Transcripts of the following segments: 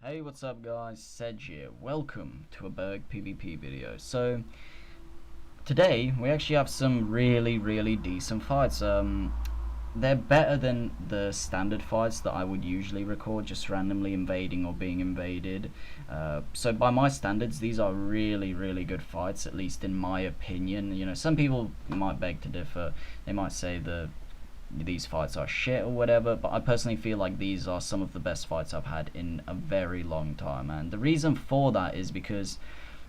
Hey, what's up guys, Sedge here. Welcome to a Burg Pvp video. So, today we actually have some really decent fights. They're better than the standard fights that I would usually record, just randomly invading or being invaded. So by my standards, these are really good fights, at least in my opinion. You know, some people might beg to differ. They might say these fights are shit or whatever, but I personally feel like these are some of the best fights I've had in a very long time. And the reason for that is because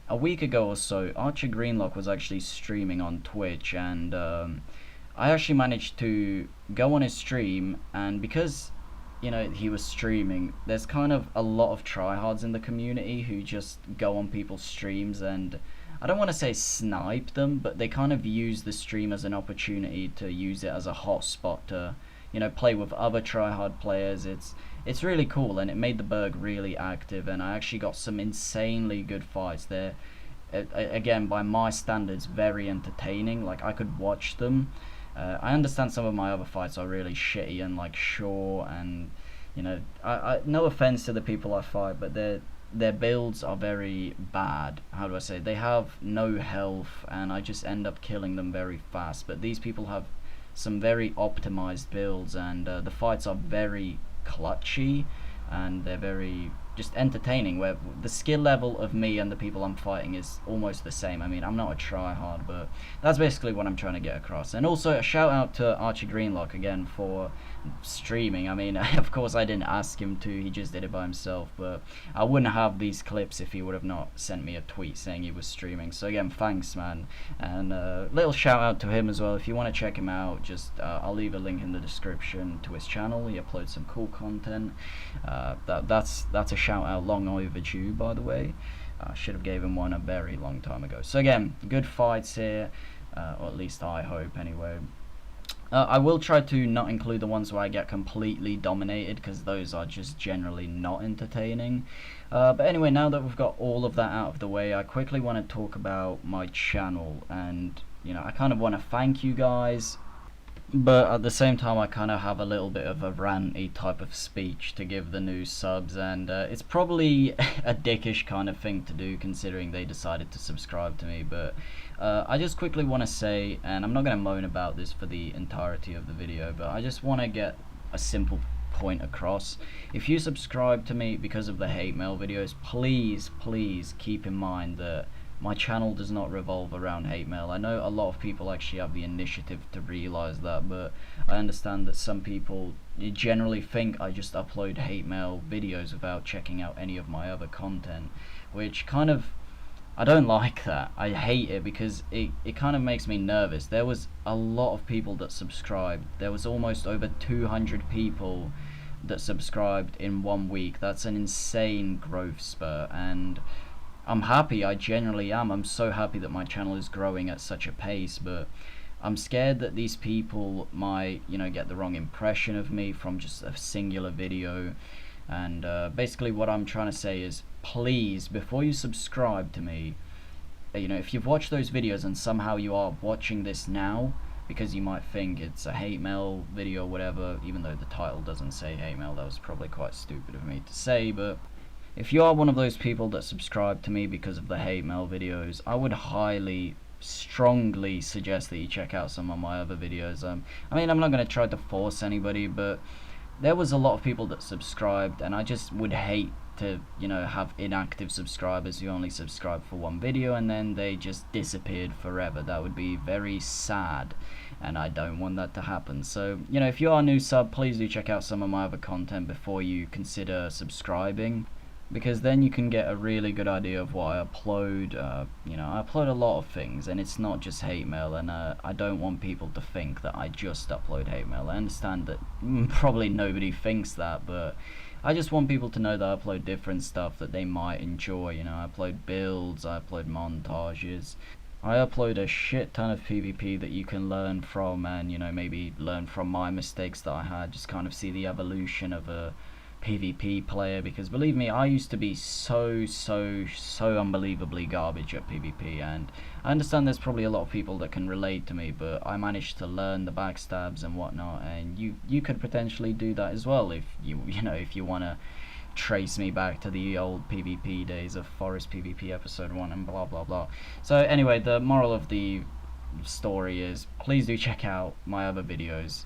a week ago or so, Archer Greenlock was actually streaming on Twitch, and I actually managed to go on his stream, and because he was streaming, there's kind of a lot of tryhards in the community who just go on people's streams and I don't want to say snipe them, but they kind of use the stream as an opportunity to use it as a hotspot to play with other tryhard players. It's really cool, and it made the Burg really active, and I actually got some insanely good fights there. Again, by my standards, very entertaining. Like, I could watch them. I understand some of my other fights are really shitty and like short, and I no offense to the people I fight, but their builds are very bad. How do I say? They have no health, and I just end up killing them very fast. But these people have some very optimized builds, and the fights are very clutchy, and they're very just entertaining, where the skill level of me and the people I'm fighting is almost the same. I mean, I'm not a tryhard, but that's basically what I'm trying to get across. And also a shout out to Archer Greenlock again for streaming. I mean, of course I didn't ask him to, he just did it by himself, but I wouldn't have these clips if he would have not sent me a tweet saying he was streaming. So again, thanks man, and little shout out to him as well. If you want to check him out, just I'll leave a link in the description to his channel. He uploads some cool content. That's a shout out long overdue, by the way. I should have gave him one a very long time ago. So again, good fights here, or at least I hope anyway. I will try to not include the ones where I get completely dominated, because those are just generally not entertaining. But anyway, now that we've got all of that out of the way, I quickly want to talk about my channel, and I kind of want to thank you guys, but at the same time I kind of have a little bit of a ranty type of speech to give the new subs, and it's probably a dickish kind of thing to do considering they decided to subscribe to me, but I just quickly want to say, and I'm not going to moan about this for the entirety of the video, but I just want to get a simple point across. If you subscribe to me because of the hate mail videos, please keep in mind that my channel does not revolve around hate mail. I know a lot of people actually have the initiative to realize that, but I understand that some people generally think I just upload hate mail videos without checking out any of my other content, which kind of, I don't like that. I hate it because it kind of makes me nervous. There was a lot of people that subscribed. There was almost over 200 people that subscribed in 1 week. That's an insane growth spurt, and I'm happy, I genuinely am. I'm so happy that my channel is growing at such a pace, but I'm scared that these people might, get the wrong impression of me from just a singular video. And basically what I'm trying to say is, please, before you subscribe to me, if you've watched those videos and somehow you are watching this now, because you might think it's a hate mail video or whatever, even though the title doesn't say hate mail, that was probably quite stupid of me to say, but if you are one of those people that subscribe to me because of the hate mail videos, I would strongly suggest that you check out some of my other videos. I mean, I'm not going to try to force anybody, but there was a lot of people that subscribed, and I just would hate to, have inactive subscribers who only subscribe for one video and then they just disappeared forever. That would be very sad, and I don't want that to happen. So, if you are a new sub, please do check out some of my other content before you consider subscribing, because then you can get a really good idea of what I upload. I upload a lot of things, and it's not just hate mail, and I don't want people to think that I just upload hate mail. I understand that probably nobody thinks that, but I just want people to know that I upload different stuff that they might enjoy. I upload builds, I upload montages, I upload a shit ton of PvP that you can learn from, and maybe learn from my mistakes that I had, just kind of see the evolution of a PvP player, because believe me, I used to be so unbelievably garbage at PvP, and I understand there's probably a lot of people that can relate to me, but I managed to learn the backstabs and whatnot, and you could potentially do that as well if you want to trace me back to the old PvP days of Forest PvP episode 1 and blah blah blah. So anyway, the moral of the story is, please do check out my other videos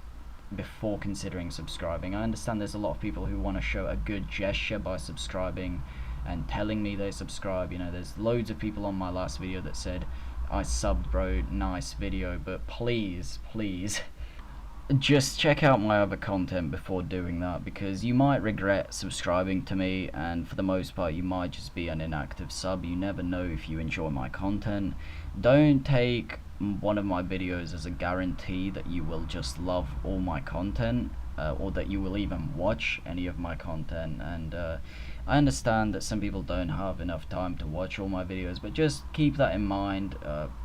before considering subscribing. I understand there's a lot of people who want to show a good gesture by subscribing and telling me they subscribe. You know, there's loads of people on my last video that said, I subbed bro, nice video, but please just check out my other content before doing that, because you might regret subscribing to me, and for the most part you might just be an inactive sub. You never know if you enjoy my content. Don't take one of my videos as a guarantee that you will just love all my content, or that you will even watch any of my content. And I understand that some people don't have enough time to watch all my videos, but just keep that in mind.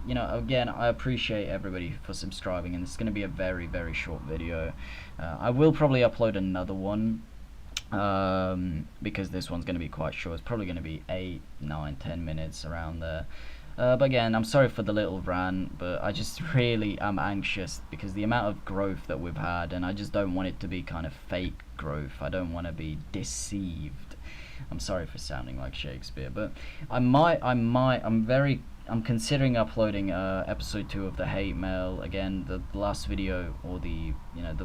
You know, again, I appreciate everybody for subscribing, and it's going to be a very short video. I will probably upload another one, because this one's going to be quite short. It's probably going to be 8, 9, 10 minutes around there. But again, I'm sorry for the little rant, but I just really am anxious because the amount of growth that we've had, and I just don't want it to be kind of fake growth. I don't want to be deceived. I'm sorry for sounding like Shakespeare, but I'm considering uploading episode 2 of the hate mail. Again, the last video, or the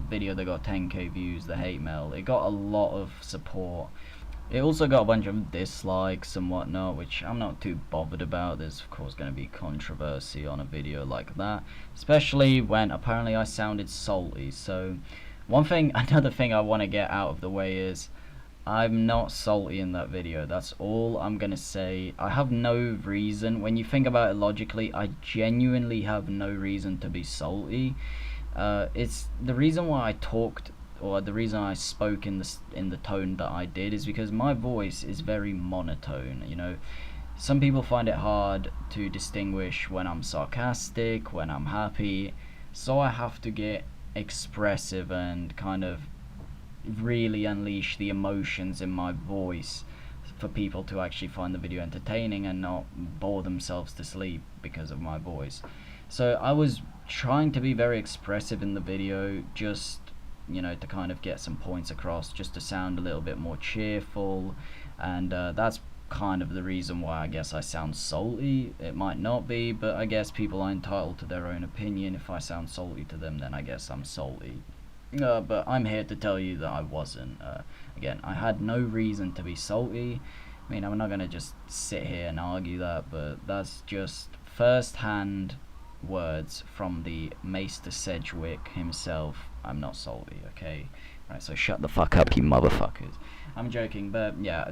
video that got 10k views, the hate mail, it got a lot of support. It also got a bunch of dislikes and whatnot, which I'm not too bothered about. There's of course going to be controversy on a video like that, especially when apparently I sounded salty. So another thing I want to get out of the way is, I'm not salty in that video. That's all I'm gonna say. I have no reason, when you think about it logically, I genuinely have no reason to be salty. It's the reason why I talked, or the reason I spoke in the tone that I did, is because my voice is very monotone. You know, some people find it hard to distinguish when I'm sarcastic, when I'm happy, so I have to get expressive and kind of really unleash the emotions in my voice for people to actually find the video entertaining and not bore themselves to sleep because of my voice. So I was trying to be very expressive in the video, just, you know, to kind of get some points across, just to sound a little bit more cheerful, and that's kind of the reason why I guess I sound salty. It might not be, but I guess people are entitled to their own opinion. If I sound salty to them, then I guess I'm salty. But I'm here to tell you that I wasn't. Again, I had no reason to be salty. I mean, I'm not going to just sit here and argue that, but that's just first-hand words from the Maester Sedgwick himself. I'm not salty, okay? Right, so shut the fuck up, you motherfuckers. I'm joking, but yeah,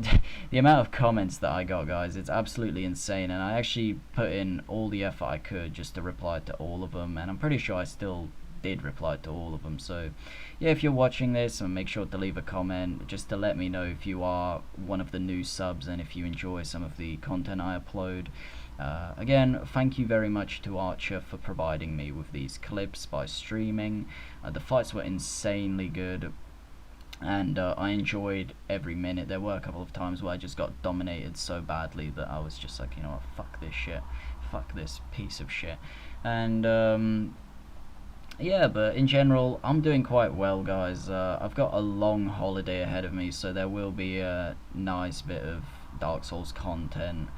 the amount of comments that I got, guys, it's absolutely insane, and I actually put in all the effort I could just to reply to all of them, and I'm pretty sure I still did reply to all of them. So yeah, if you're watching this, make sure to leave a comment just to let me know if you are one of the new subs and if you enjoy some of the content I upload. Again, thank you very much to Archer for providing me with these clips by streaming. The fights were insanely good, and I enjoyed every minute. There were a couple of times where I just got dominated so badly that I was just like, you know what, fuck this shit, fuck this piece of shit. And yeah, but in general, I'm doing quite well, guys. I've got a long holiday ahead of me, so there will be a nice bit of Dark Souls content.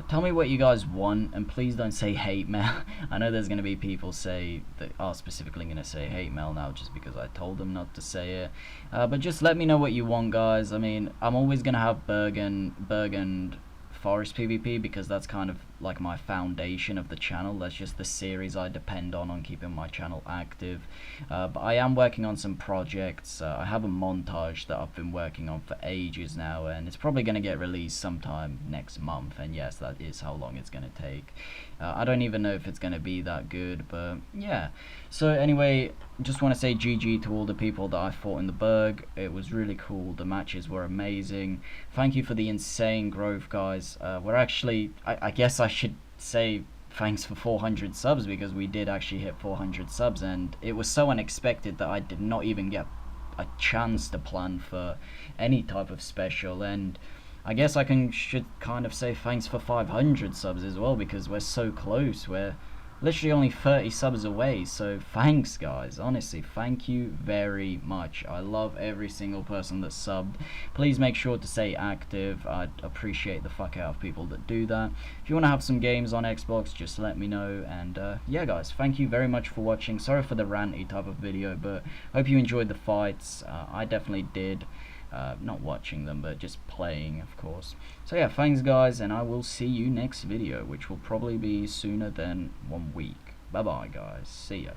Tell me what you guys want, and please don't say hate mail. I know there's going to be people that are specifically going to say hate mail now just because I told them not to say it. But just let me know what you want, guys. I mean, I'm always going to have Burg and Forest PvP, because that's kind of like my foundation of the channel. That's just the series I depend on keeping my channel active. But I am working on some projects. I have a montage that I've been working on for ages now, and it's probably going to get released sometime next month, and yes, that is how long it's going to take. I don't even know if it's going to be that good, but yeah. So anyway, just want to say GG to all the people that I fought in the Burg. It was really cool. The matches were amazing. Thank you for the insane growth, guys. We're actually, I guess I should say thanks for 400 subs, because we did actually hit 400 subs, and it was so unexpected that I did not even get a chance to plan for any type of special. And I guess should kind of say thanks for 500 subs as well, because we're so close. We're literally only 30 subs away. So thanks guys, honestly, thank you very much. I love every single person that's subbed. Please make sure to stay active. I'd appreciate the fuck out of people that do that. If you want to have some games on Xbox, just let me know. And yeah guys, thank you very much for watching. Sorry for the ranty type of video, but hope you enjoyed the fights. I definitely did. Not watching them, but just playing, of course. So yeah, thanks guys, and I will see you next video, which will probably be sooner than 1 week. Bye bye guys, see ya.